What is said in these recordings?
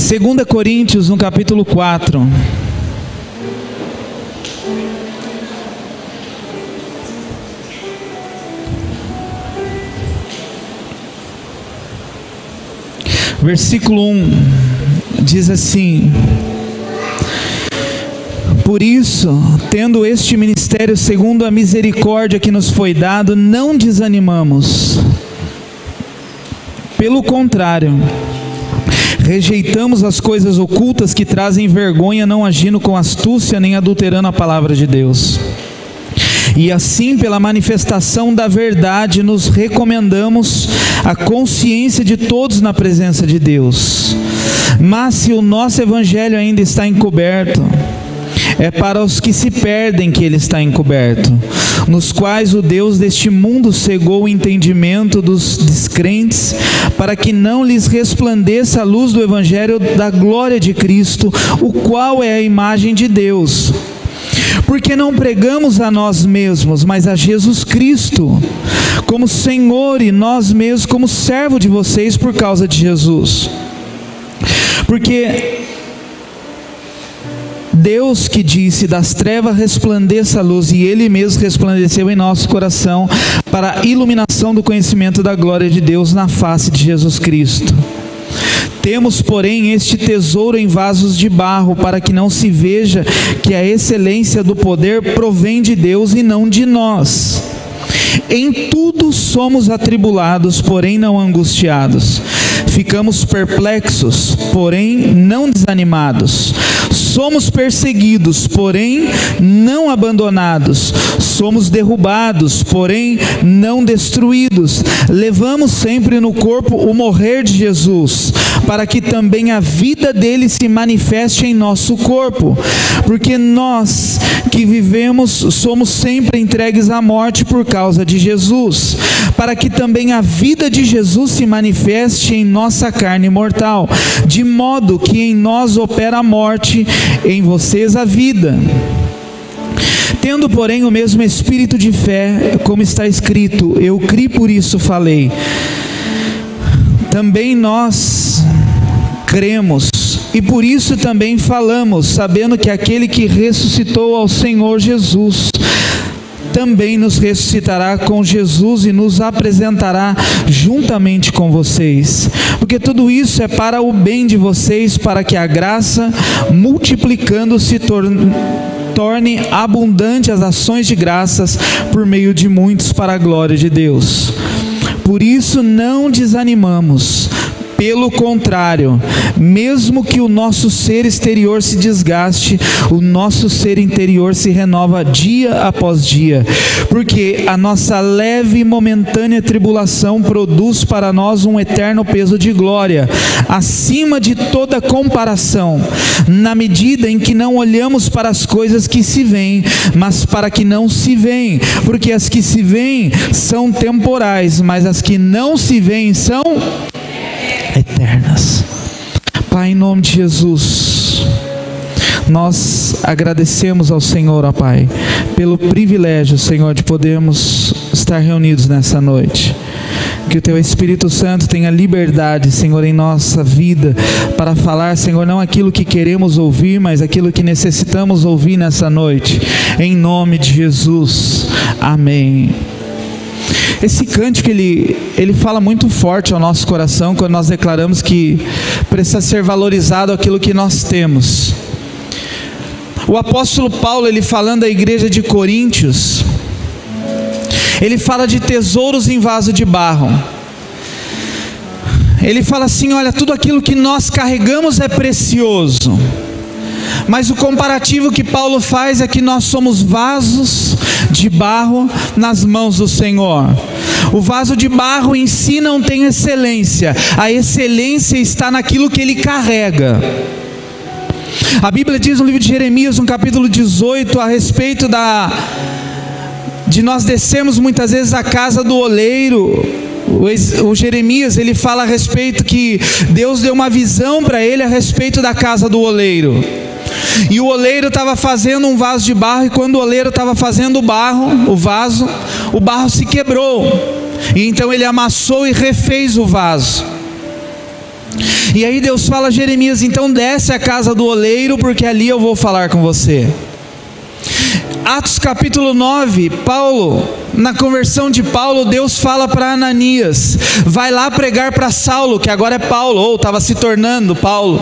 2 Coríntios, no capítulo 4. Versículo 1 diz assim: por isso, tendo este ministério segundo a misericórdia que nos foi dado, não desanimamos. Pelo contrário, rejeitamos as coisas ocultas que trazem vergonha, não agindo com astúcia nem adulterando a palavra de Deus. E assim, pela manifestação da verdade, nos recomendamos a consciência de todos na presença de Deus. Mas se o nosso evangelho ainda está encoberto, é para os que se perdem que ele está encoberto, nos quais o Deus deste mundo cegou o entendimento dos descrentes, para que não lhes resplandeça a luz do evangelho da glória de Cristo, o qual é a imagem de Deus. Porque não pregamos a nós mesmos, mas a Jesus Cristo, como Senhor, e nós mesmos como servo de vocês por causa de Jesus. Porque Deus que disse, das trevas resplandeça a luz, e Ele mesmo resplandeceu em nosso coração, para a iluminação do conhecimento da glória de Deus na face de Jesus Cristo. Temos, porém, este tesouro em vasos de barro, para que não se veja que a excelência do poder provém de Deus e não de nós. Em tudo somos atribulados, porém não angustiados. Ficamos perplexos, porém não desanimados. Somos perseguidos, porém não abandonados. Somos derrubados, porém não destruídos. Levamos sempre no corpo o morrer de Jesus, para que também a vida dele se manifeste em nosso corpo. Porque nós que vivemos somos sempre entregues à morte por causa de Jesus, para que também a vida de Jesus se manifeste em nossa carne mortal, de modo que em nós opera a morte, em vocês a vida. Tendo, porém, o mesmo espírito de fé, como está escrito, eu criei, por isso falei. Também nós cremos, e por isso também falamos, sabendo que aquele que ressuscitou ao Senhor Jesus, também nos ressuscitará com Jesus e nos apresentará juntamente com vocês. Porque tudo isso é para o bem de vocês, para que a graça, multiplicando-se, torne abundante as ações de graças por meio de muitos para a glória de Deus. Por isso não desanimamos. Pelo contrário, mesmo que o nosso ser exterior se desgaste, o nosso ser interior se renova dia após dia, porque a nossa leve e momentânea tribulação produz para nós um eterno peso de glória, acima de toda comparação, na medida em que não olhamos para as coisas que se veem, mas para que não se veem, porque as que se veem são temporais, mas as que não se veem são eternas. Pai, em nome de Jesus, nós agradecemos ao Senhor, ó Pai, pelo privilégio, Senhor, de podermos estar reunidos nessa noite. Que o Teu Espírito Santo tenha liberdade, Senhor, em nossa vida, para falar, Senhor, não aquilo que queremos ouvir, mas aquilo que necessitamos ouvir nessa noite. Em nome de Jesus. Amém. Esse cântico, ele fala muito forte ao nosso coração, quando nós declaramos que precisa ser valorizado aquilo que nós temos. O apóstolo Paulo, ele falando à igreja de Coríntios, ele fala de tesouros em vaso de barro. Ele fala assim, olha, tudo aquilo que nós carregamos é precioso. Mas o comparativo que Paulo faz é que nós somos vasos de barro nas mãos do Senhor. O vaso de barro em si não tem excelência. A excelência está naquilo que ele carrega. A Bíblia diz no livro de Jeremias, no capítulo 18, a respeito de nós descermos muitas vezes à casa do oleiro. O Jeremias, ele fala a respeito que Deus deu uma visão para ele a respeito da casa do oleiro. E o oleiro estava fazendo um vaso de barro, e quando o oleiro estava fazendo o barro se quebrou. E então ele amassou e refez o vaso. E aí Deus fala a Jeremias: então desce à casa do oleiro, porque ali eu vou falar com você. Atos capítulo 9, Paulo, na conversão de Paulo, Deus fala para Ananias: vai lá pregar para Saulo, que agora é Paulo, ou estava se tornando Paulo.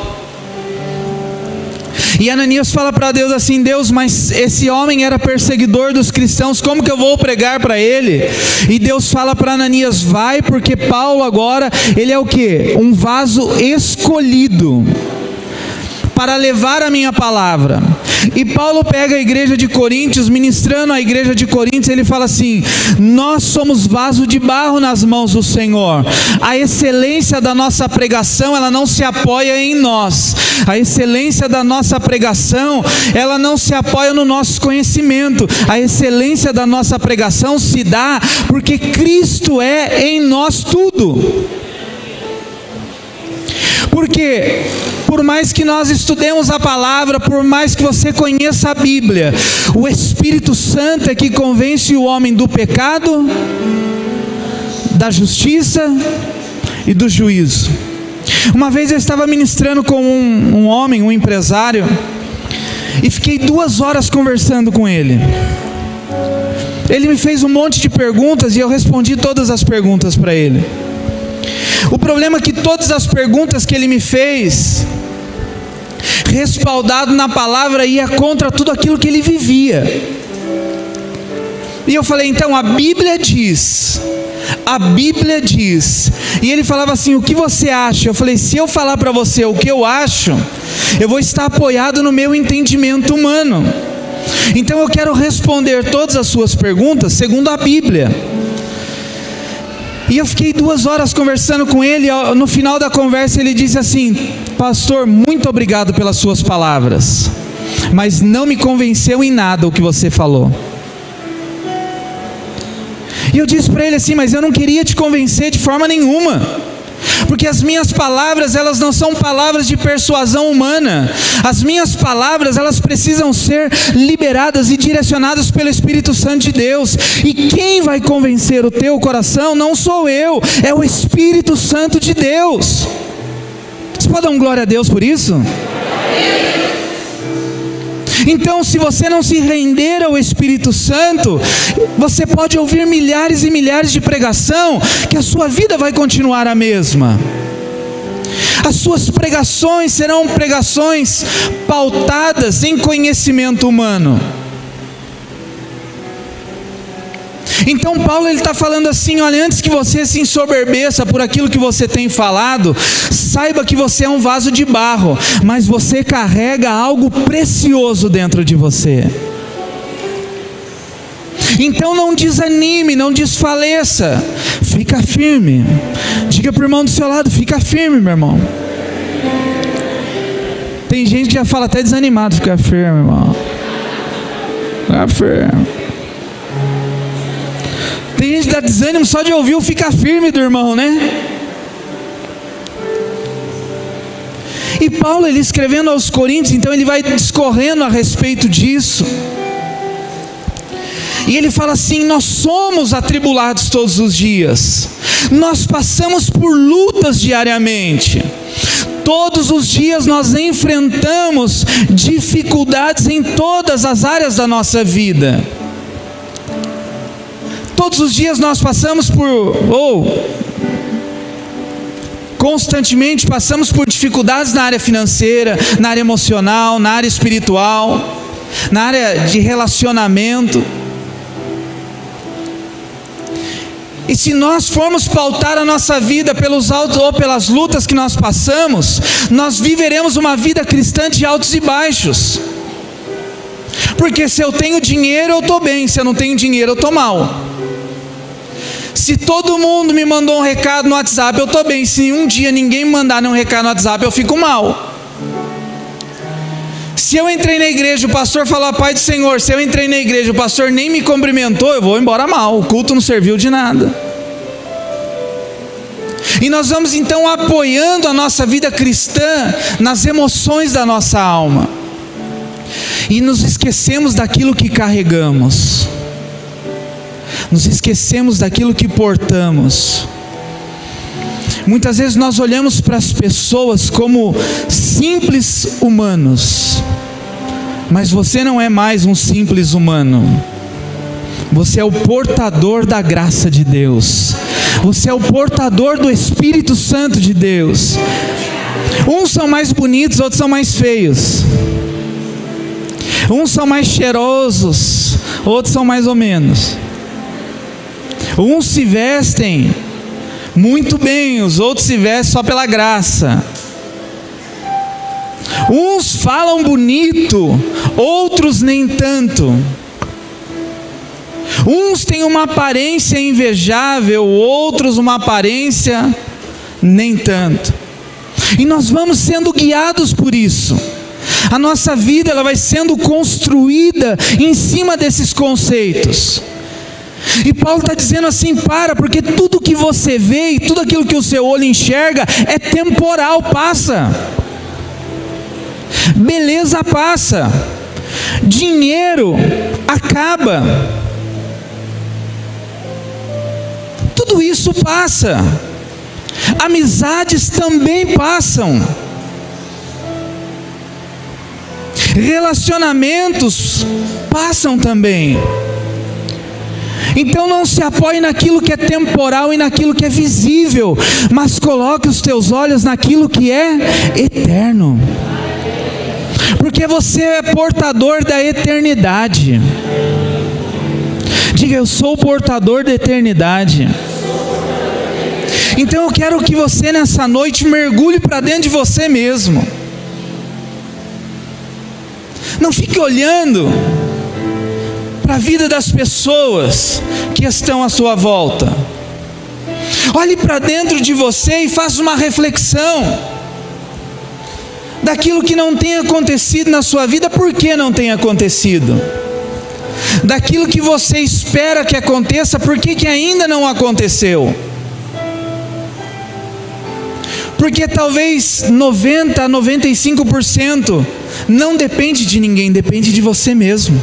E Ananias fala para Deus assim: Deus, mas esse homem era perseguidor dos cristãos, como que eu vou pregar para ele? E Deus fala para Ananias: vai, porque Paulo agora, ele é o quê? Um vaso escolhido para levar a minha palavra. E Paulo pega a igreja de Coríntios, ministrando a igreja de Coríntios, ele fala assim: nós somos vaso de barro nas mãos do Senhor. A excelência da nossa pregação, ela não se apoia em nós. A excelência da nossa pregação, ela não se apoia no nosso conhecimento. A excelência da nossa pregação se dá porque Cristo é em nós tudo. Porque por mais que nós estudemos a palavra, por mais que você conheça a Bíblia, o Espírito Santo é que convence o homem do pecado, da justiça e do juízo. Uma vez eu estava ministrando com um homem, um empresário, e fiquei 2 horas conversando com ele. Ele me fez um monte de perguntas e eu respondi todas as perguntas para ele. O problema é que todas as perguntas que ele me fez, respaldado na palavra, ia contra tudo aquilo que ele vivia. E eu falei: então a Bíblia diz. E ele falava assim: o que você acha? Eu falei: se eu falar para você o que eu acho, eu vou estar apoiado no meu entendimento humano. Então eu quero responder todas as suas perguntas segundo a Bíblia. E eu fiquei 2 horas conversando com ele. No final da conversa ele disse assim: pastor, muito obrigado pelas suas palavras, mas não me convenceu em nada o que você falou. E eu disse para ele assim: mas eu não queria te convencer de forma nenhuma, porque as minhas palavras, elas não são palavras de persuasão humana. As minhas palavras, elas precisam ser liberadas e direcionadas pelo Espírito Santo de Deus. E quem vai convencer o teu coração não sou eu, é o Espírito Santo de Deus. Você pode dar um glória a Deus por isso? Então, se você não se render ao Espírito Santo, você pode ouvir milhares e milhares de pregação, que a sua vida vai continuar a mesma. As suas pregações serão pregações pautadas em conhecimento humano. Então Paulo, ele está falando assim: olha, antes que você se ensoberbeça por aquilo que você tem falado, saiba que você é um vaso de barro, mas você carrega algo precioso dentro de você. Então não desanime, não desfaleça, fica firme. Diga para o irmão do seu lado: fica firme, meu irmão. Tem gente que já fala até desanimado: fica firme, irmão. Fica firme. Tem gente que dá desânimo só de ouvir o fica firme do irmão, né? E Paulo, ele escrevendo aos Coríntios, então ele vai discorrendo a respeito disso. E ele fala assim: nós somos atribulados todos os dias, nós passamos por lutas diariamente, todos os dias nós enfrentamos dificuldades em todas as áreas da nossa vida. Todos os dias nós passamos constantemente passamos por dificuldades na área financeira, na área emocional, na área espiritual, na área de relacionamento. E se nós formos pautar a nossa vida pelos altos ou pelas lutas que nós passamos, nós viveremos uma vida cristã de altos e baixos. Porque se eu tenho dinheiro, eu estou bem; se eu não tenho dinheiro, eu estou mal. Se todo mundo me mandou um recado no WhatsApp, eu estou bem; se um dia ninguém me mandar nenhum recado no WhatsApp, eu fico mal. Se eu entrei na igreja, o pastor falou a paz do Senhor, se eu entrei na igreja, o pastor nem me cumprimentou, eu vou embora mal, o culto não serviu de nada. E nós vamos então apoiando a nossa vida cristã nas emoções da nossa alma, e nos esquecemos daquilo que carregamos, nos esquecemos daquilo que portamos. Muitas vezes nós olhamos para as pessoas como simples humanos, mas você não é mais um simples humano. Você é o portador da graça de Deus. Você é o portador do Espírito Santo de Deus. Uns são mais bonitos, outros são mais feios. Uns são mais cheirosos, outros são mais ou menos. Uns se vestem muito bem, os outros se vestem só pela graça. Uns falam bonito, outros nem tanto. Uns têm uma aparência invejável, outros uma aparência nem tanto. E nós vamos sendo guiados por isso. A nossa vida ela vai sendo construída em cima desses conceitos. E Paulo está dizendo assim, porque tudo que você vê e tudo aquilo que o seu olho enxerga é temporal, passa. Beleza passa. Dinheiro acaba. Tudo isso passa. Amizades também passam. Relacionamentos passam também. Então não se apoie naquilo que é temporal e naquilo que é visível, mas coloque os teus olhos naquilo que é eterno. Porque você é portador da eternidade. Diga, eu sou o portador da eternidade. Então eu quero que você nessa noite mergulhe para dentro de você mesmo. Não fique olhando para a vida das pessoas que estão à sua volta. Olhe para dentro de você e faça uma reflexão daquilo que não tem acontecido na sua vida. Por que não tem acontecido? Daquilo que você espera que aconteça, por que ainda não aconteceu? Porque talvez 90% a 95% não depende de ninguém, depende de você mesmo.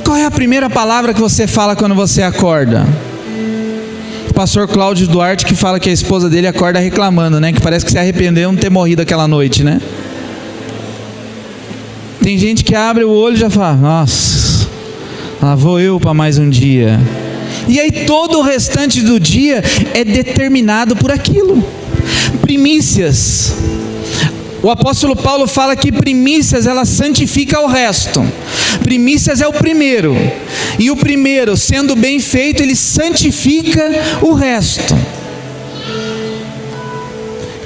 Qual é a primeira palavra que você fala quando você acorda? O pastor Cláudio Duarte que fala que a esposa dele acorda reclamando, né? Que parece que se arrependeu de não ter morrido aquela noite, né? Tem gente que abre o olho e já fala, nossa, lá vou eu para mais um dia. E aí todo o restante do dia é determinado por aquilo. Primícias. O apóstolo Paulo fala que primícias ela santifica o resto. Primícias é o primeiro. E o primeiro, sendo bem feito, ele santifica o resto.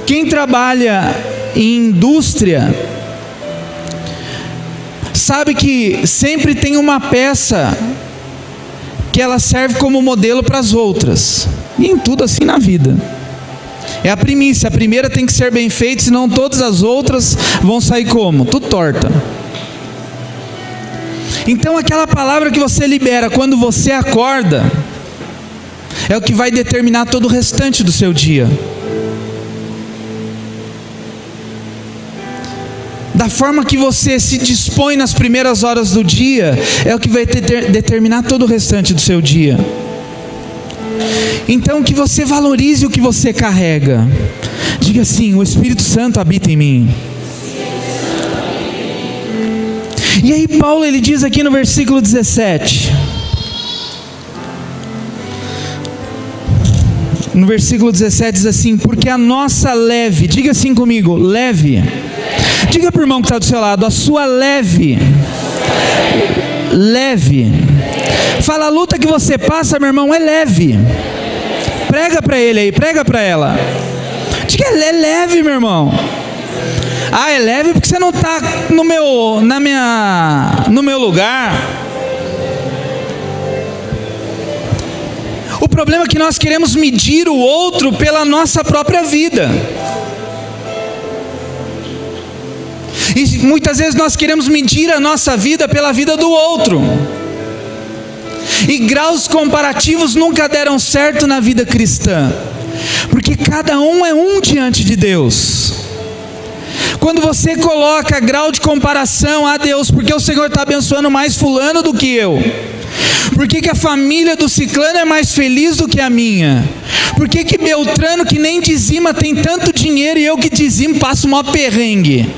Quem trabalha em indústria sabe que sempre tem uma peça que ela serve como modelo para as outras. E em tudo assim na vida. É a primícia, a primeira tem que ser bem feita, senão todas as outras vão sair como? Tudo torta. Então aquela palavra que você libera quando você acorda, é o que vai determinar todo o restante do seu dia. Da forma que você se dispõe nas primeiras horas do dia, é o que vai determinar todo o restante do seu dia. Então que você valorize o que você carrega. Diga assim, o Espírito Santo habita em mim. E aí Paulo ele diz aqui no versículo 17. No versículo 17 diz assim, porque a nossa leve, diga assim comigo, leve. Diga para o irmão que está do seu lado, a sua leve. Leve. Fala, a luta que você passa, meu irmão, é leve. Prega para ele aí, prega para ela. Diga, é leve, meu irmão. Ah, é leve porque você não está no meu lugar. O problema é que nós queremos medir o outro pela nossa própria vida. E muitas vezes nós queremos medir a nossa vida pela vida do outro. E graus comparativos nunca deram certo na vida cristã. Porque cada um é um diante de Deus. Quando você coloca grau de comparação a Deus, porque o Senhor está abençoando mais fulano do que eu. Por que a família do ciclano é mais feliz do que a minha? Por que Beltrano, que nem dizima, tem tanto dinheiro e eu que dizimo passo mó perrengue?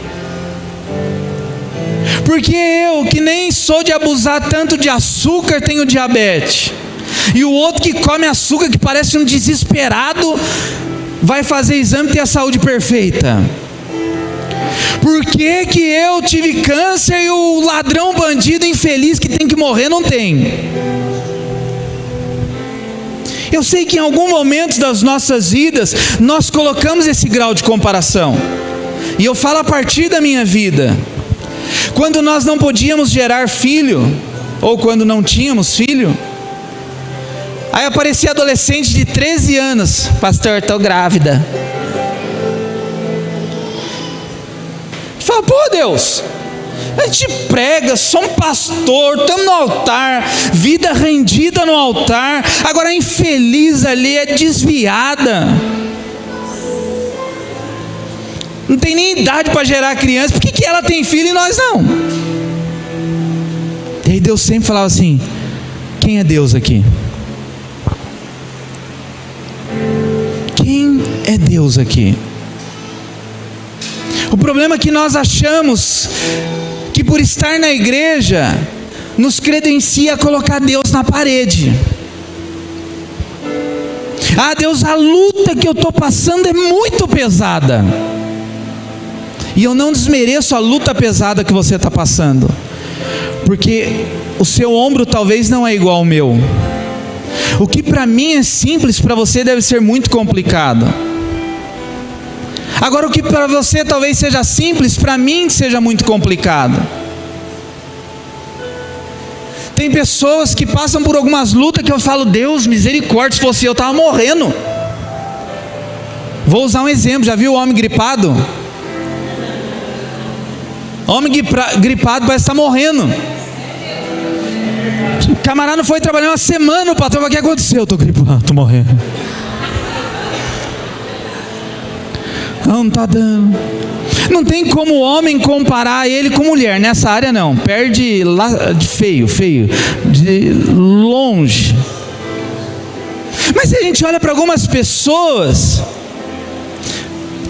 Porque eu, que nem sou de abusar tanto de açúcar, tenho diabetes? E o outro que come açúcar, que parece um desesperado, vai fazer exame e ter a saúde perfeita? Por que eu tive câncer e o ladrão, bandido, infeliz que tem que morrer não tem? Eu sei que em algum momento das nossas vidas nós colocamos esse grau de comparação. E eu falo a partir da minha vida. Quando nós não podíamos gerar filho, ou quando não tínhamos filho, aí aparecia adolescente de 13 anos, pastor, estou grávida. Fala, pô Deus, a gente prega, sou um pastor, estamos no altar, vida rendida no altar, agora a infeliz ali é desviada, não tem nem idade para gerar criança, por que ela tem filho e nós não? E aí Deus sempre falava assim, quem é Deus aqui? Quem é Deus aqui? O problema é que nós achamos que por estar na igreja nos credencia a colocar Deus na parede. Ah, Deus, a luta que eu estou passando é muito pesada. E eu não desmereço a luta pesada que você está passando, porque o seu ombro talvez não é igual ao meu. O que para mim é simples, para você deve ser muito complicado. Agora, o que para você talvez seja simples, para mim seja muito complicado. Tem pessoas que passam por algumas lutas que eu falo, Deus, misericórdia, se fosse eu estava morrendo. Vou usar um exemplo, já viu o homem gripado? Homem gripado parece estar morrendo. O camarada não foi trabalhar uma semana, o patrão, o que aconteceu? Eu estou gripado, estou morrendo. Não está dando. Não tem como homem comparar ele com mulher, nessa área não, perde lá de feio, de longe. Mas se a gente olha para algumas pessoas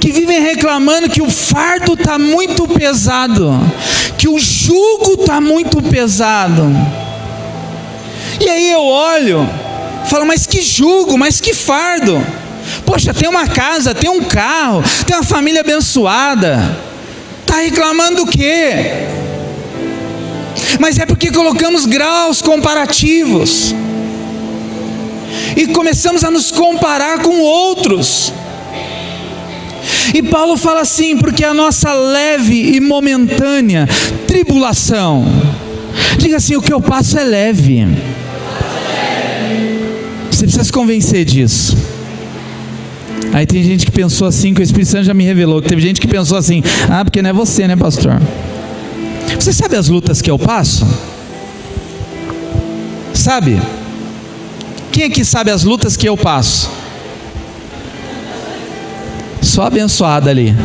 que vivem reclamando que o fardo está muito pesado, que o jugo está muito pesado, e aí eu olho, falo, mas que jugo, mas que fardo? Poxa, tem uma casa, tem um carro, tem uma família abençoada, está reclamando do quê? Mas é porque colocamos graus comparativos e começamos a nos comparar com outros. E Paulo fala assim, porque a nossa leve e momentânea tribulação, diga assim, o que eu passo é leve. Você precisa se convencer disso. Aí tem gente que pensou assim, que o Espírito Santo já me revelou, que teve gente que pensou assim, ah, porque não é você, né, pastor? Você sabe as lutas que eu passo? Sabe? Quem aqui sabe as lutas que eu passo? Só abençoada ali.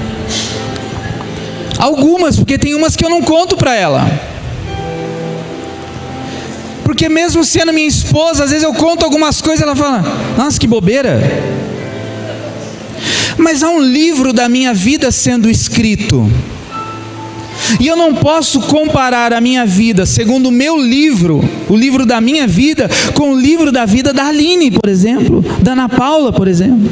Algumas, porque tem umas que eu não conto para ela. Porque mesmo sendo minha esposa, às vezes eu conto algumas coisas, ela fala, nossa, que bobeira. Mas há um livro da minha vida sendo escrito, e eu não posso comparar a minha vida segundo o meu livro, o livro da minha vida, com o livro da vida da Aline, por exemplo, da Ana Paula, por exemplo.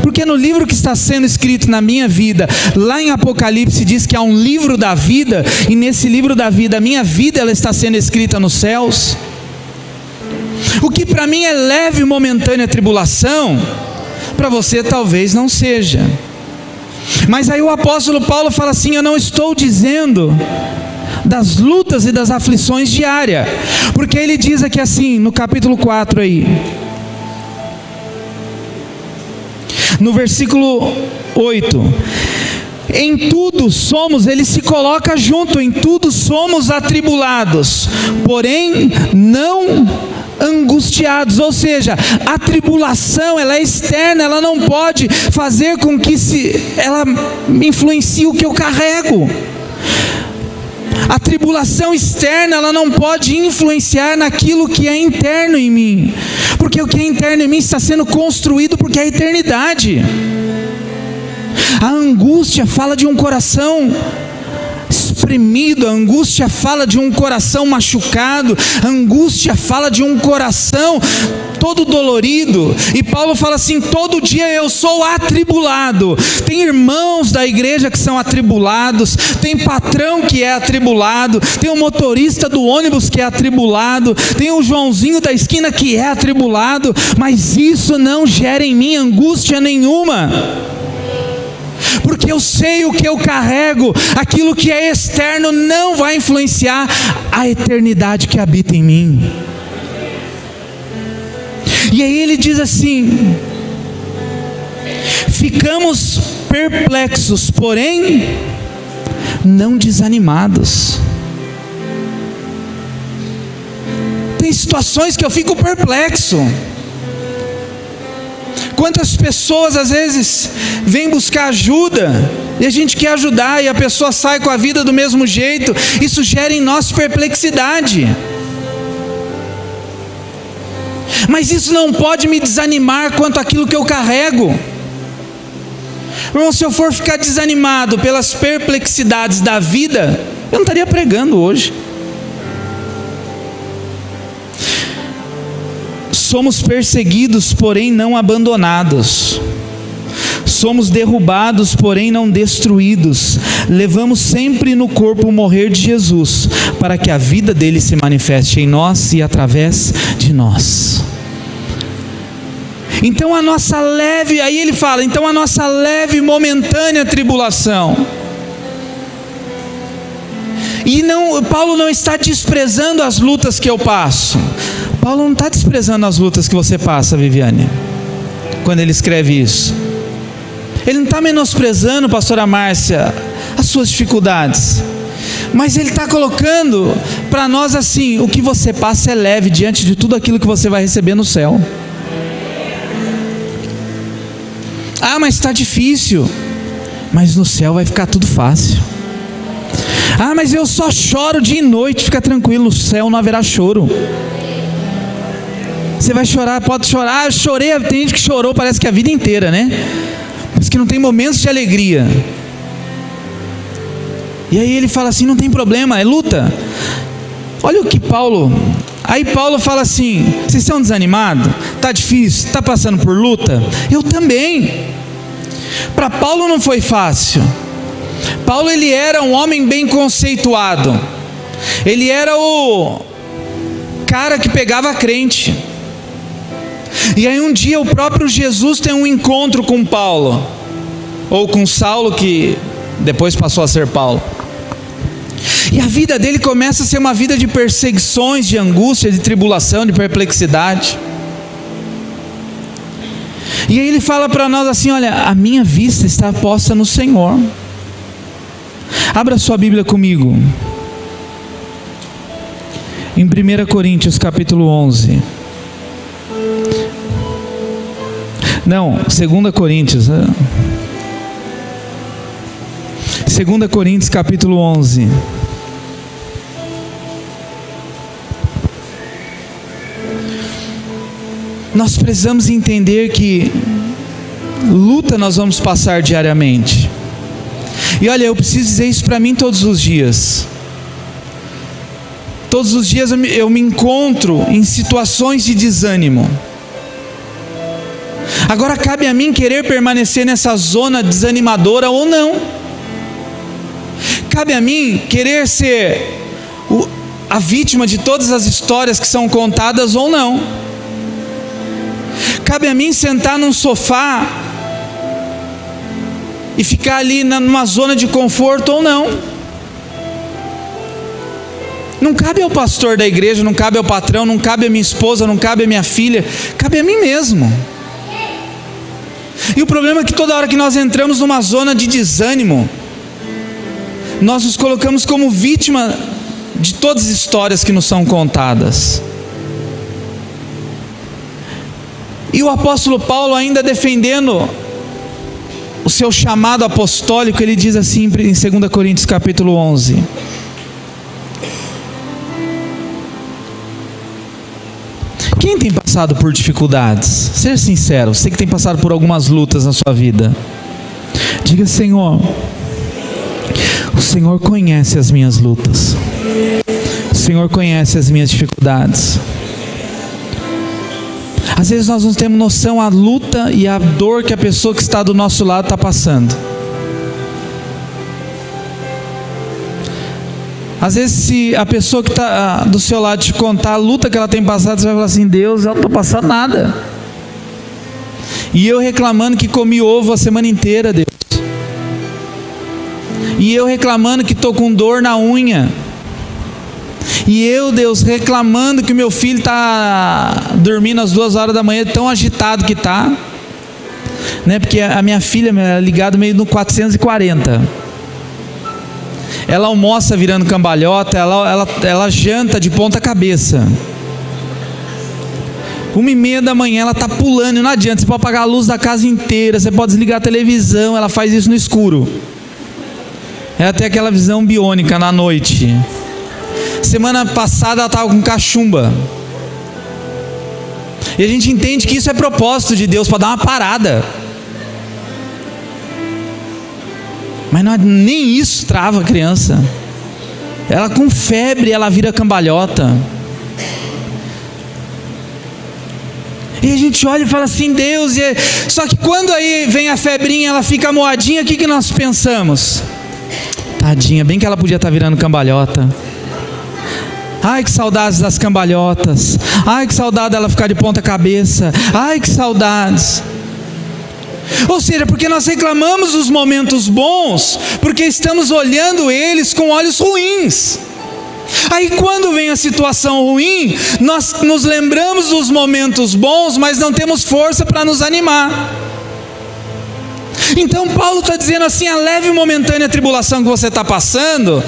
Porque no livro que está sendo escrito na minha vida, lá em Apocalipse diz que há um livro da vida, e nesse livro da vida, a minha vida ela está sendo escrita nos céus. O que para mim é leve e momentânea tribulação, para você talvez não seja. Mas aí o apóstolo Paulo fala assim, eu não estou dizendo das lutas e das aflições diárias, porque ele diz aqui assim, no capítulo 4 aí, no versículo 8, em tudo somos, ele se coloca junto, em tudo somos atribulados, porém não angustiados. Ou seja, a tribulação ela é externa, ela não pode fazer com que ela influencie o que eu carrego. A tribulação externa, ela não pode influenciar naquilo que é interno em mim, porque o que é interno em mim está sendo construído porque é a eternidade. A angústia fala de um coração espremido, a angústia fala de um coração machucado, a angústia fala de um coração todo dolorido. E Paulo fala assim: todo dia eu sou atribulado. Tem irmãos da igreja que são atribulados, tem patrão que é atribulado, tem o motorista do ônibus que é atribulado, tem o Joãozinho da esquina que é atribulado, mas isso não gera em mim angústia nenhuma, porque eu sei o que eu carrego. Aquilo que é externo não vai influenciar a eternidade que habita em mim. E aí ele diz assim: ficamos perplexos, porém não desanimados. Tem situações que eu fico perplexo. Quantas pessoas às vezes vêm buscar ajuda e a gente quer ajudar e a pessoa sai com a vida do mesmo jeito. Isso gera em nós perplexidade. Mas isso não pode me desanimar quanto àquilo que eu carrego. Irmão, se eu for ficar desanimado pelas perplexidades da vida, eu não estaria pregando hoje. Somos perseguidos, porém não abandonados. Somos derrubados, porém não destruídos. Levamos sempre no corpo o morrer de Jesus, para que a vida dele se manifeste em nós e através de nós. Então a nossa leve, aí ele fala, então a nossa leve e momentânea tribulação. E não, Paulo não está desprezando as lutas que eu passo. Paulo não está desprezando as lutas que você passa, Viviane, quando ele escreve isso. Ele não está menosprezando, pastora Márcia, as suas dificuldades, mas ele está colocando para nós assim: o que você passa é leve diante de tudo aquilo que você vai receber no céu. Ah, mas está difícil. Mas no céu vai ficar tudo fácil. Ah, mas eu só choro dia e noite. Fica tranquilo, no céu não haverá choro. Você vai chorar, pode chorar. Eu chorei, tem gente que chorou parece que a vida inteira, né? Mas que não tem momentos de alegria. E aí ele fala assim: não tem problema, é luta. Olha o que Paulo... Aí Paulo fala assim: vocês estão desanimados? Está difícil? Está passando por luta? Eu também. Para Paulo não foi fácil. Paulo, ele era um homem bem conceituado. Ele era o cara que pegava crente. E aí um dia o próprio Jesus tem um encontro com Paulo, ou com Saulo, que depois passou a ser Paulo. E a vida dele começa a ser uma vida de perseguições, de angústia, de tribulação, de perplexidade. E aí ele fala para nós assim: olha, a minha vista está posta no Senhor. Abra sua Bíblia comigo em 1 Coríntios capítulo 11. Não, 2 Coríntios. 2 Coríntios capítulo 11. Nós precisamos entender que luta nós vamos passar diariamente. E olha, eu preciso dizer isso para mim todos os dias. Todos os dias eu me encontro em situações de desânimo. Agora cabe a mim querer permanecer nessa zona desanimadora ou não. Cabe a mim querer ser a vítima de todas as histórias que são contadas ou não. Cabe a mim sentar num sofá e ficar ali numa zona de conforto ou não. Não cabe ao pastor da igreja, não cabe ao patrão, não cabe à minha esposa, não cabe à minha filha, cabe a mim mesmo. E o problema é que toda hora que nós entramos numa zona de desânimo, nós nos colocamos como vítima de todas as histórias que nos são contadas. E o apóstolo Paulo, ainda defendendo o seu chamado apostólico, ele diz assim em 2 Coríntios capítulo 11: Quem tem passado por dificuldades? Seja sincero, você que tem passado por algumas lutas na sua vida. Diga: Senhor, o Senhor conhece as minhas lutas. O Senhor conhece as minhas dificuldades. Às vezes nós não temos noção a luta e a dor que a pessoa que está do nosso lado está passando. Às vezes, se a pessoa que está do seu lado te contar a luta que ela tem passado, você vai falar assim: Deus, eu não estou passando nada. E eu reclamando que comi ovo a semana inteira, Deus. E eu reclamando que estou com dor na unha. E eu, Deus, reclamando que o meu filho está dormindo às 2 horas da manhã, tão agitado que está, né? Porque a minha filha é ligada meio no 440. Ela almoça virando cambalhota, ela janta de ponta cabeça. 1h30 da manhã ela está pulando, e não adianta, você pode apagar a luz da casa inteira, você pode desligar a televisão, ela faz isso no escuro. Ela tem aquela visão biônica na noite. Semana passada ela estava com cachumba. E a gente entende que isso é propósito de Deus para dar uma parada. Mas não, nem isso trava a criança. Ela com febre, ela vira cambalhota. E a gente olha e fala assim: Deus, só que quando aí vem a febrinha, ela fica moadinha, o que nós pensamos? Tadinha, bem que ela podia estar virando cambalhota. Ai, que saudades das cambalhotas. Ai, que saudade dela ficar de ponta cabeça. Ai, que saudades. Ou seja, porque nós reclamamos dos momentos bons, porque estamos olhando eles com olhos ruins. Aí quando vem a situação ruim, nós nos lembramos dos momentos bons, mas não temos força para nos animar. Então Paulo está dizendo assim: a leve e momentânea tribulação que você está passando,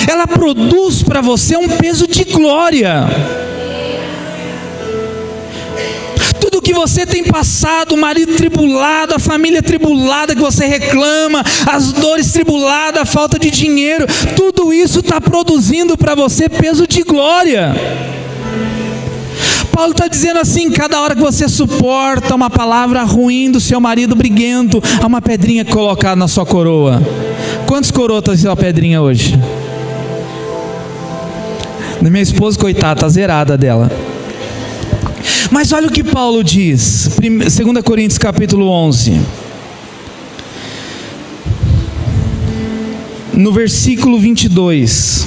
ela produz para você um peso de glória. Tudo que você tem passado, o marido tribulado, a família tribulada que você reclama, as dores tribuladas, a falta de dinheiro, tudo isso está produzindo para você peso de glória. Paulo está dizendo assim: cada hora que você suporta uma palavra ruim do seu marido briguento, há uma pedrinha colocada na sua coroa. Quantos coroas tem a sua pedrinha hoje? Minha esposa, coitada, está zerada dela. Mas olha o que Paulo diz, 2 Coríntios capítulo 11, no versículo 22.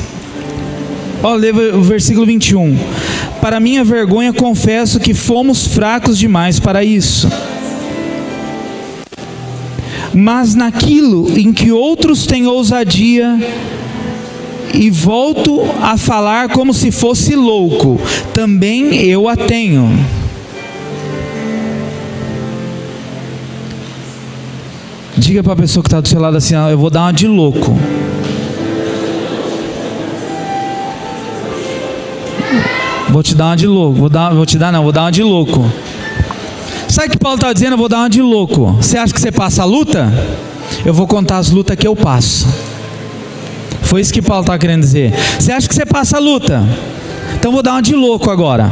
Olha o versículo 21. Para minha vergonha confesso que fomos fracos demais para isso. Mas naquilo em que outros têm ousadia, e volto a falar como se fosse louco, também eu a tenho. Diga para a pessoa que está do seu lado assim: eu vou dar uma de louco. Vou te dar uma de louco. Vou dar uma de louco. Sabe o que Paulo está dizendo? Eu vou dar uma de louco. Você acha que você passa a luta? Eu vou contar as lutas que eu passo. Foi isso que Paulo está querendo dizer. Você acha que você passa a luta? Então vou dar uma de louco agora.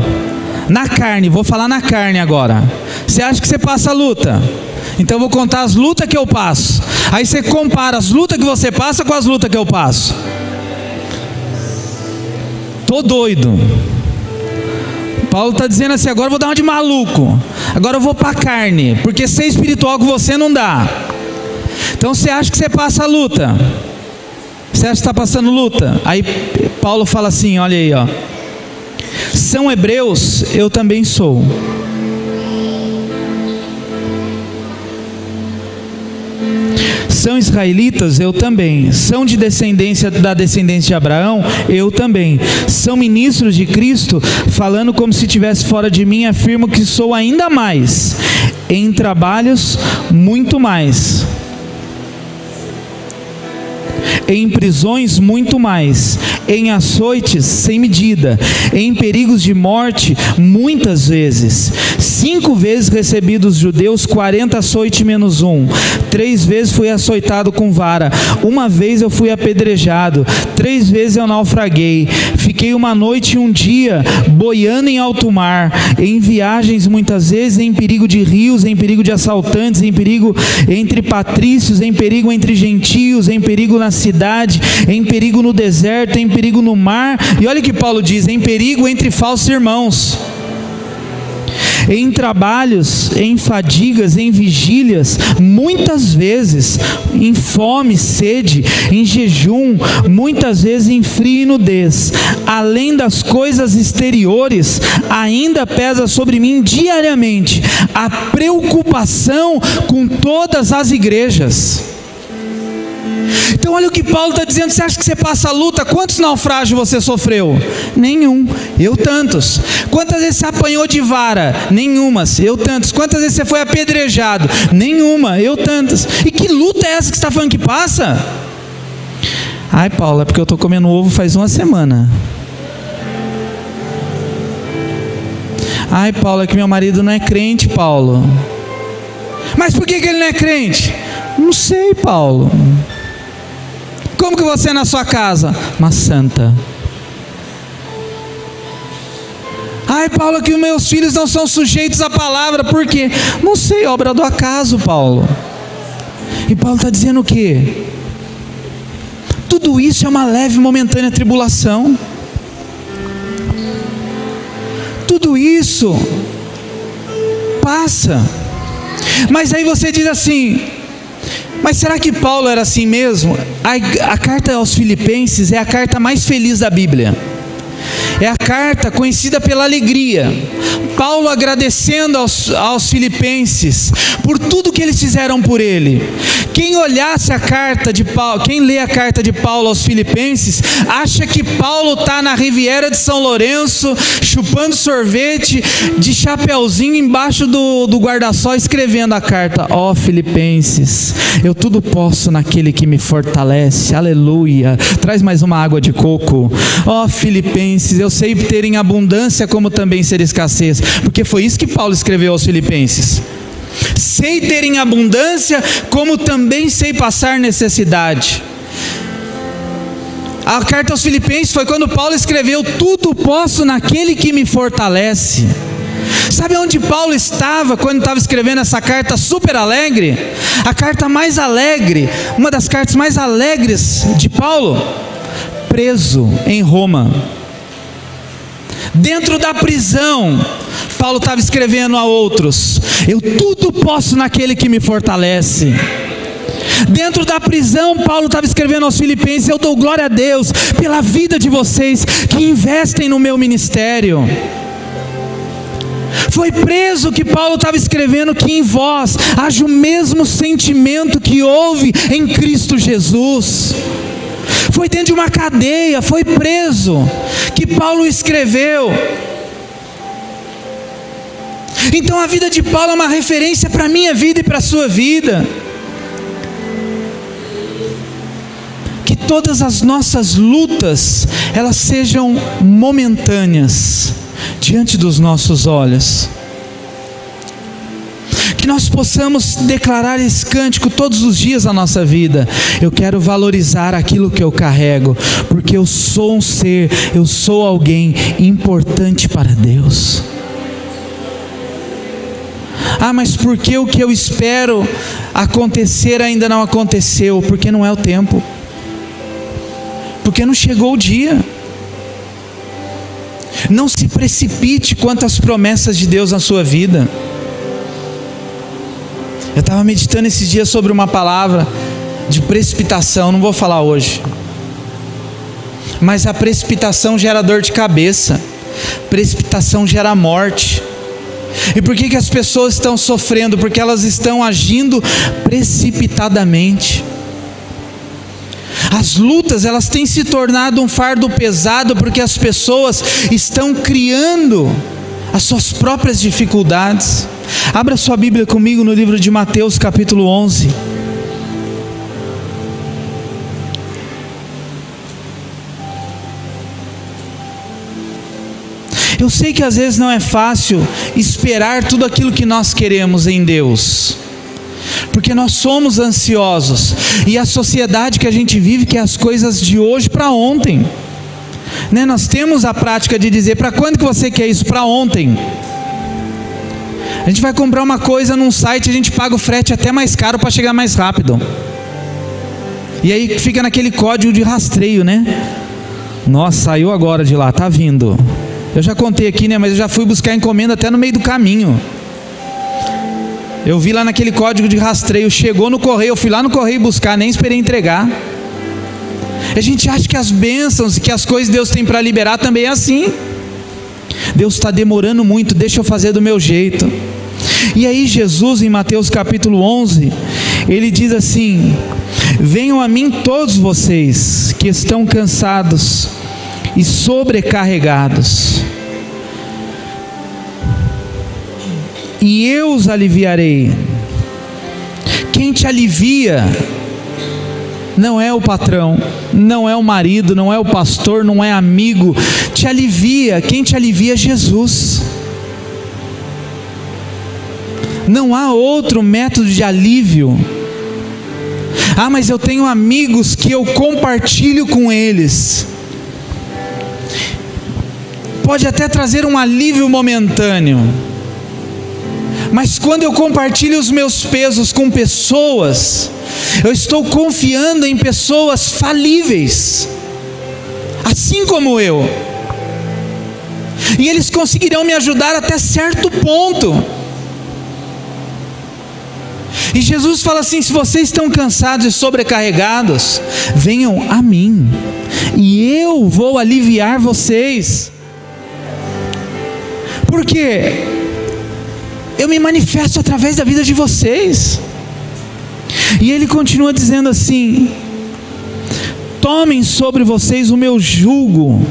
Na carne, vou falar na carne agora. Você acha que você passa a luta? Então vou contar as lutas que eu passo. Aí você compara as lutas que você passa com as lutas que eu passo. Tô doido. Paulo está dizendo assim: agora eu vou dar uma de maluco. Agora eu vou para a carne, porque ser espiritual com você não dá. Então você acha que você passa a luta? Você acha que está passando luta? Aí Paulo fala assim, olha aí, ó. São hebreus, eu também sou. São israelitas, eu também. São da descendência de Abraão, eu também. São ministros de Cristo, falando como se estivesse fora de mim, afirmo que sou ainda mais. Em trabalhos, muito mais. em prisões muito mais, em açoites sem medida, em perigos de morte muitas vezes. 5 vezes recebi dos judeus 40 açoites menos 1. 3 vezes fui açoitado com vara. 1 vez eu fui apedrejado. 3 vezes eu naufraguei. Fiquei 1 noite e 1 dia boiando em alto mar, em viagens muitas vezes, em perigo de rios, em perigo de assaltantes, em perigo entre patrícios, em perigo entre gentios, em perigo na cidade, em perigo no deserto, em perigo no mar. E olha o que Paulo diz: em perigo entre falsos irmãos, em trabalhos, em fadigas, em vigílias, muitas vezes, em fome, sede, em jejum, muitas vezes em frio e nudez. Além das coisas exteriores, ainda pesa sobre mim diariamente a preocupação com todas as igrejas. Então olha o que Paulo está dizendo. Você acha que você passa a luta? Quantos naufrágios você sofreu? Nenhum. Eu tantos. Quantas vezes você apanhou de vara? Nenhumas. Eu tantos. Quantas vezes você foi apedrejado? Nenhuma. Eu tantas. E que luta é essa que você está falando que passa? Ai, Paulo, é porque eu estou comendo ovo faz 1 semana. Ai, Paulo, é que meu marido não é crente, Paulo. Mas por que ele não é crente? Não sei, Paulo. Como que você é na sua casa? Uma santa. Ai, Paulo, que os meus filhos não são sujeitos à palavra. Por quê? Não sei, obra do acaso, Paulo. E Paulo está dizendo o quê? Tudo isso é uma leve e momentânea tribulação. Tudo isso passa. Mas aí você diz assim: mas será que Paulo era assim mesmo? A carta aos Filipenses é a carta mais feliz da Bíblia. É a carta conhecida pela alegria. Paulo agradecendo aos filipenses por tudo que eles fizeram por ele. Quem olhasse a carta de Paulo, quem lê a carta de Paulo aos filipenses, acha que Paulo está na Riviera de São Lourenço, chupando sorvete, de chapeuzinho embaixo do guarda-sol, escrevendo a carta. Ó filipenses, eu tudo posso naquele que me fortalece, aleluia. Traz mais uma água de coco. Ó filipenses, eu sei ter em abundância como também ser escassez, porque foi isso que Paulo escreveu aos filipenses. Sei ter em abundância como também sei passar necessidade. A carta aos Filipenses foi quando Paulo escreveu: tudo posso naquele que me fortalece. Sabe onde Paulo estava quando estava escrevendo essa carta super alegre? A carta mais alegre, uma das cartas mais alegres de Paulo, preso em Roma. Dentro da prisão, Paulo estava escrevendo a outros: eu tudo posso naquele que me fortalece. Dentro da prisão, Paulo estava escrevendo aos filipenses: eu dou glória a Deus pela vida de vocês que investem no meu ministério. Foi preso que Paulo estava escrevendo que em vós haja o mesmo sentimento que houve em Cristo Jesus. Foi dentro de uma cadeia, foi preso, que Paulo escreveu. Então a vida de Paulo é uma referência para a minha vida e para a sua vida. Que todas as nossas lutas, elas sejam momentâneas diante dos nossos olhos. Que nós possamos declarar esse cântico todos os dias da nossa vida: eu quero valorizar aquilo que eu carrego, porque eu sou um ser, eu sou alguém importante para Deus. Ah, mas por que o que eu espero acontecer ainda não aconteceu? Porque não é o tempo, porque não chegou o dia. Não se precipite quanto às promessas de Deus na sua vida. Eu estava meditando esses dias sobre uma palavra de precipitação, não vou falar hoje. Mas a precipitação gera dor de cabeça, precipitação gera morte. E por que as pessoas estão sofrendo? Porque elas estão agindo precipitadamente. As lutas, elas têm se tornado um fardo pesado, porque as pessoas estão criando as suas próprias dificuldades. Abra sua Bíblia comigo no livro de Mateus capítulo 11. Eu sei que às vezes não é fácil esperar tudo aquilo que nós queremos em Deus, porque nós somos ansiosos, e a sociedade que a gente vive quer as coisas de hoje para ontem, né? Nós temos a prática de dizer: para quando que você quer isso? Para ontem. A gente vai comprar uma coisa num site, a gente paga o frete até mais caro para chegar mais rápido, e aí fica naquele código de rastreio, né? Nossa, saiu agora de lá, tá vindo. Eu já contei aqui, né? Mas eu já fui buscar encomenda até no meio do caminho. Eu vi lá naquele código de rastreio, chegou no correio, eu fui lá no correio buscar, nem esperei entregar. A gente acha que as bênçãos e que as coisas que Deus tem para liberar também é assim. Deus está demorando muito, deixa eu fazer do meu jeito. E aí Jesus, em Mateus capítulo 11, ele diz assim: venham a mim todos vocês que estão cansados e sobrecarregados, e eu os aliviarei. Quem te alivia não é o patrão, não é o marido, não é o pastor, não é amigo. Te alivia, quem te alivia é Jesus. Não há outro método de alívio. Ah, mas eu tenho amigos que eu compartilho com eles. Pode até trazer um alívio momentâneo, mas quando eu compartilho os meus pesos com pessoas, eu estou confiando em pessoas falíveis, assim como eu, e eles conseguirão me ajudar até certo ponto. E Jesus fala assim: se vocês estão cansados e sobrecarregados, venham a mim, e eu vou aliviar vocês. Porque eu me manifesto através da vida de vocês. E ele continua dizendo assim: tomem sobre vocês o meu jugo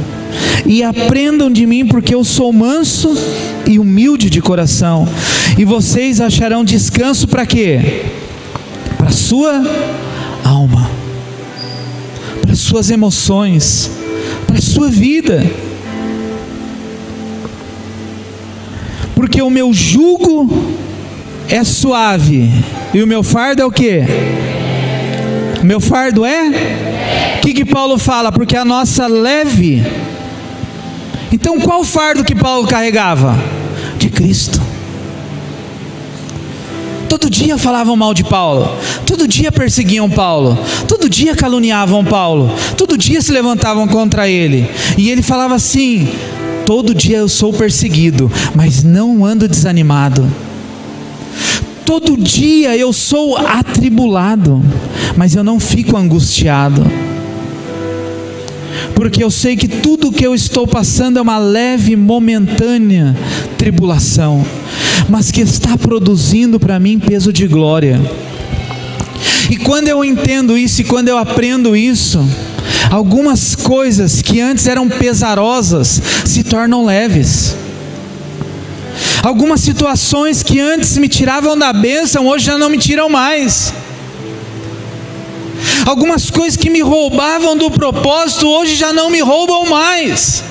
e aprendam de mim, porque eu sou manso e humilde de coração, e vocês acharão descanso para quê? Para a sua alma, para as suas emoções, para a sua vida. Porque o meu jugo é suave e o meu fardo é o quê? O meu fardo é? O que Paulo fala? Porque a nossa leve. Então qual fardo que Paulo carregava? De Cristo. Todo dia falavam mal de Paulo, todo dia perseguiam Paulo, todo dia caluniavam Paulo, todo dia se levantavam contra ele, e ele falava assim: todo dia eu sou perseguido, mas não ando desanimado. Todo dia eu sou atribulado, mas eu não fico angustiado. Porque eu sei que tudo que eu estou passando é uma leve, momentânea tribulação, mas que está produzindo para mim peso de glória. E quando eu entendo isso, e quando eu aprendo isso, algumas coisas que antes eram pesarosas se tornam leves. Algumas situações que antes me tiravam da bênção, hoje já não me tiram mais. Algumas coisas que me roubavam do propósito, hoje já não me roubam mais.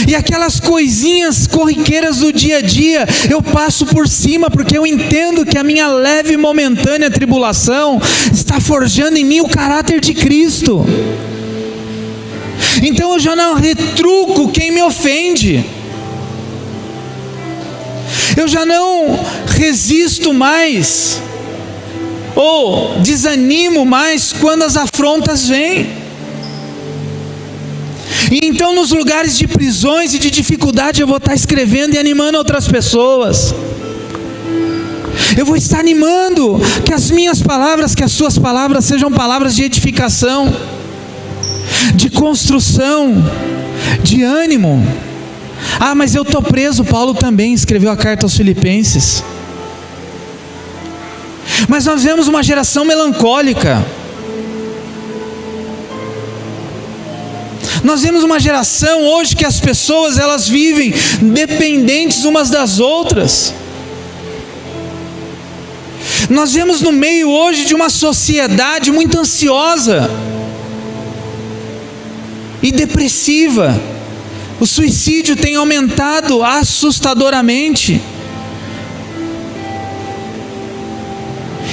E aquelas coisinhas corriqueiras do dia a dia, eu passo por cima, porque eu entendo que a minha leve e momentânea tribulação está forjando em mim o caráter de Cristo. Então eu já não retruco quem me ofende, eu já não resisto mais, ou desanimo mais quando as afrontas vêm. E então nos lugares de prisões e de dificuldade eu vou estar escrevendo e animando outras pessoas. Eu vou estar animando que as minhas palavras, que as suas palavras sejam palavras de edificação, de construção, de ânimo. Ah, mas eu estou preso. Paulo também escreveu a carta aos Filipenses. Mas nós vemos uma geração melancólica. Nós vemos uma geração hoje que as pessoas, elas vivem dependentes umas das outras. Nós vemos no meio hoje de uma sociedade muito ansiosa e depressiva, O suicídio tem aumentado assustadoramente.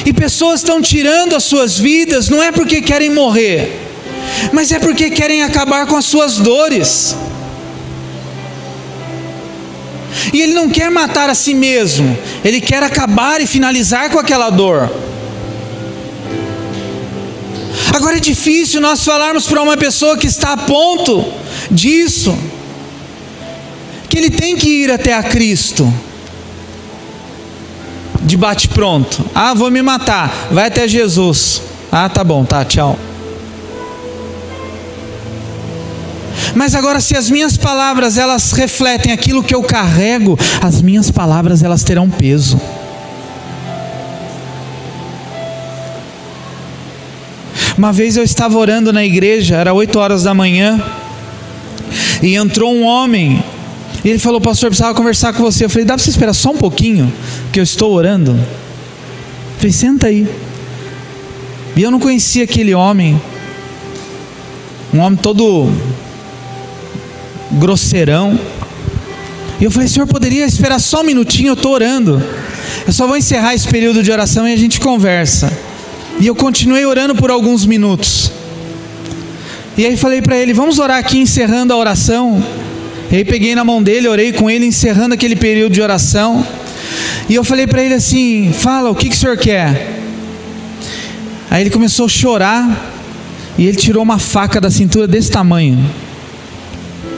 E pessoas estão tirando as suas vidas, não é porque querem morrer, mas é porque querem acabar com as suas dores. E ele não quer matar a si mesmo, ele quer acabar e finalizar com aquela dor. Agora é difícil nós falarmos para uma pessoa que está a ponto disso, que ele tem que ir até a Cristo, de bate pronto. Ah, vou me matar, vai até Jesus. Ah, tá bom, tá, tchau. Mas agora, se as minhas palavras elas refletem aquilo que eu carrego, as minhas palavras elas terão peso. Uma vez eu estava orando na igreja, era 8 horas da manhã, e entrou um homem, e ele falou: pastor, eu precisava conversar com você. Eu falei: dá para você esperar só um pouquinho, que eu estou orando? Eu falei: senta aí. E eu não conhecia aquele homem, um homem todo grosseirão. E eu falei: senhor, poderia esperar só um minutinho? Eu estou orando, eu só vou encerrar esse período de oração e a gente conversa. E eu continuei orando por alguns minutos. E aí falei para ele: vamos orar aqui encerrando a oração. E aí peguei na mão dele, orei com ele, encerrando aquele período de oração. E eu falei para ele assim: fala, o que o senhor quer? Aí ele começou a chorar, e ele tirou uma faca da cintura desse tamanho.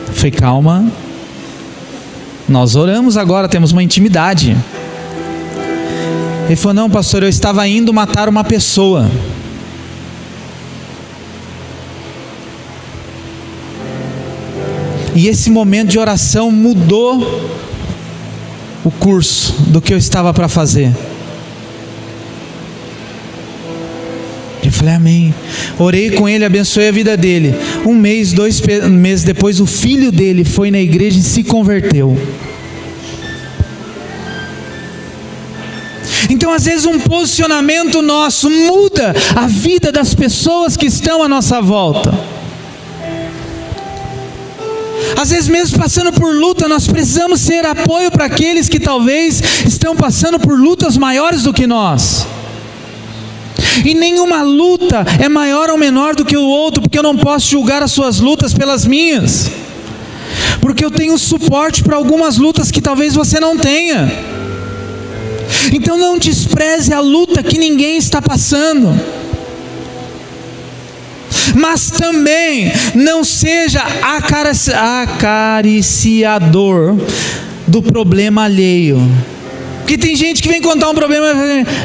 Eu falei: calma, nós oramos agora, temos uma intimidade. Ele falou: não, pastor, eu estava indo matar uma pessoa. E esse momento de oração mudou o curso do que eu estava para fazer. Eu falei: amém. Orei com ele, abençoei a vida dele. 1 mês, 2 meses depois, o filho dele foi na igreja e se converteu. Então, às vezes, um posicionamento nosso muda a vida das pessoas que estão à nossa volta. Às vezes, mesmo passando por luta, nós precisamos ser apoio para aqueles que talvez estão passando por lutas maiores do que nós. E nenhuma luta é maior ou menor do que o outro, porque eu não posso julgar as suas lutas pelas minhas, porque eu tenho suporte para algumas lutas que talvez você não tenha. Então não despreze a luta que ninguém está passando, mas também não seja acariciador do problema alheio. Porque tem gente que vem contar um problema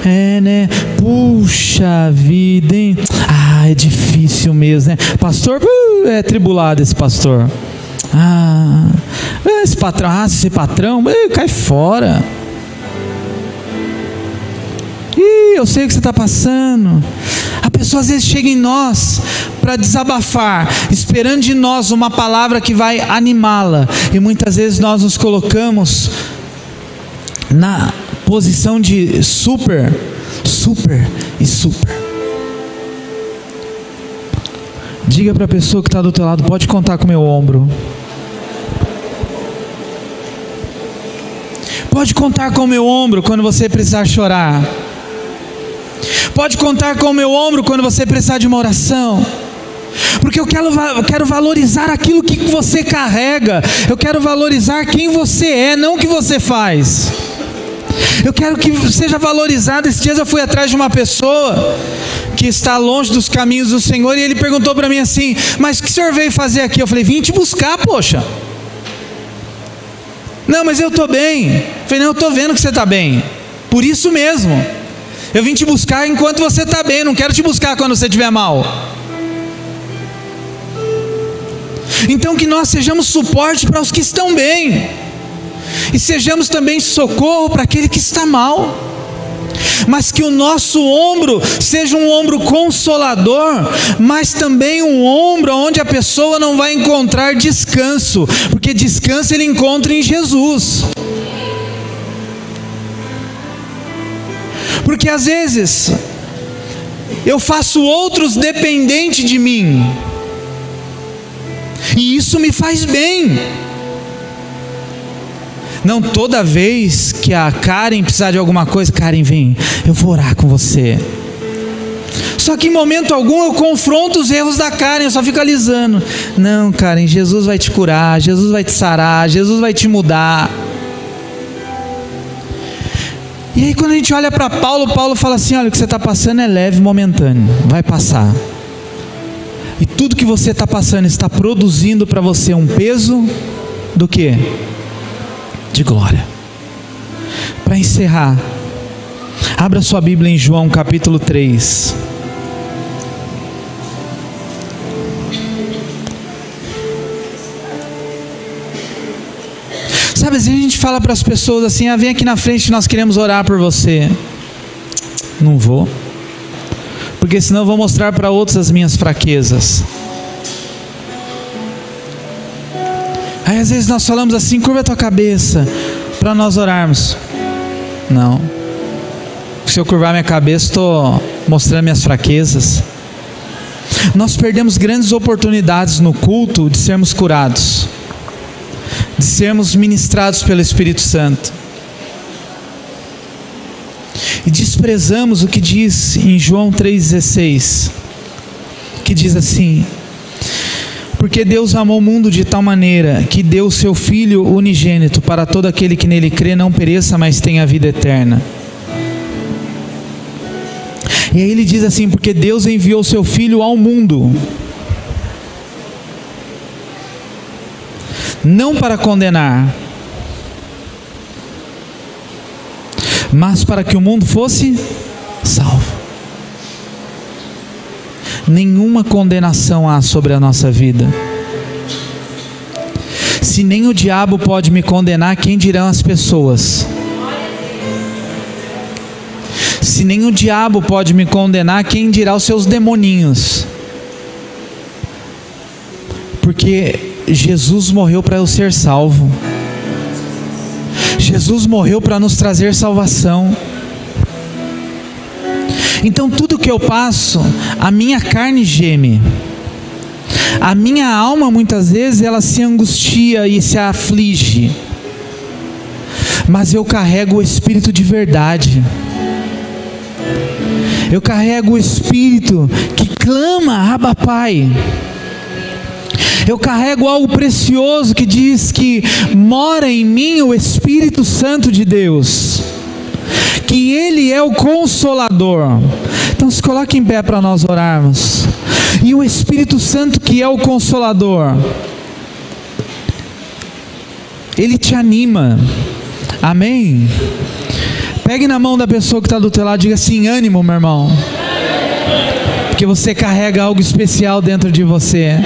e né? Puxa vida, hein? Ah, é difícil mesmo, né? Pastor, é tribulado esse pastor. Esse patrão, esse patrão, cai fora. Eu sei o que você está passando. A pessoa às vezes chega em nós para desabafar, esperando de nós uma palavra que vai animá-la, e muitas vezes nós nos colocamos na posição de super. Diga para a pessoa que está do teu lado: pode contar com o meu ombro. Pode contar com o meu ombro quando você precisar chorar. Pode contar com o meu ombro quando você precisar de uma oração. Porque eu quero valorizar aquilo que você carrega. Eu quero valorizar quem você é, não o que você faz. Eu quero que seja valorizado. Esses dias eu fui atrás de uma pessoa que está longe dos caminhos do Senhor, e ele perguntou para mim assim: mas o que o senhor veio fazer aqui? Eu falei: vim te buscar, poxa. Não, mas eu estou bem. Eu falei: não, eu estou vendo que você está bem. Por isso mesmo, eu vim te buscar enquanto você está bem, não quero te buscar quando você estiver mal. Então que nós sejamos suporte para os que estão bem, e sejamos também socorro para aquele que está mal. Mas que o nosso ombro seja um ombro consolador, mas também um ombro onde a pessoa não vai encontrar descanso, porque descanso ele encontra em Jesus. Porque às vezes eu faço outros dependentes de mim, e isso me faz bem. Não, toda vez que a Karen precisar de alguma coisa, Karen, vem, eu vou orar com você. Só que em momento algum eu confronto os erros da Karen, eu só fico alisando. Não, Karen, Jesus vai te curar, Jesus vai te sarar, Jesus vai te mudar. E aí quando a gente olha para Paulo, Paulo fala assim, olha, o que você está passando é leve, momentâneo, vai passar. E tudo que você está passando está produzindo para você um peso do quê? De glória. Para encerrar, abra sua Bíblia em João capítulo 3. Sabe, às vezes a gente fala para as pessoas assim, vem aqui na frente, nós queremos orar por você. Não vou, porque senão eu vou mostrar para outros as minhas fraquezas. Aí às vezes nós falamos assim, curva a tua cabeça, para nós orarmos. Não, se eu curvar minha cabeça, estou mostrando minhas fraquezas. Nós perdemos grandes oportunidades no culto de sermos curados, de sermos ministrados pelo Espírito Santo, e desprezamos o que diz em João 3,16, que diz assim: porque Deus amou o mundo de tal maneira que deu o seu Filho unigênito para todo aquele que nele crê não pereça, mas tenha a vida eterna. E aí ele diz assim, porque Deus enviou o seu Filho ao mundo, não para condenar, mas para que o mundo fosse salvo. Nenhuma condenação há sobre a nossa vida. Se nem o diabo pode me condenar, quem dirão as pessoas? Se nem o diabo pode me condenar, quem dirá os seus demoninhos? Porque Jesus morreu para eu ser salvo. Jesus morreu para nos trazer salvação. Então tudo que eu passo, a minha carne geme, a minha alma muitas vezes ela se angustia e se aflige, mas eu carrego o Espírito de verdade. Eu carrego o Espírito que clama, Abba Pai. Eu carrego algo precioso que diz que mora em mim o Espírito Santo de Deus, que Ele é o Consolador. Então se coloque em pé para nós orarmos. E o Espírito Santo, que é o Consolador, Ele te anima. Amém? Pegue na mão da pessoa que está do teu lado e diga assim: ânimo, meu irmão, porque você carrega algo especial dentro de você.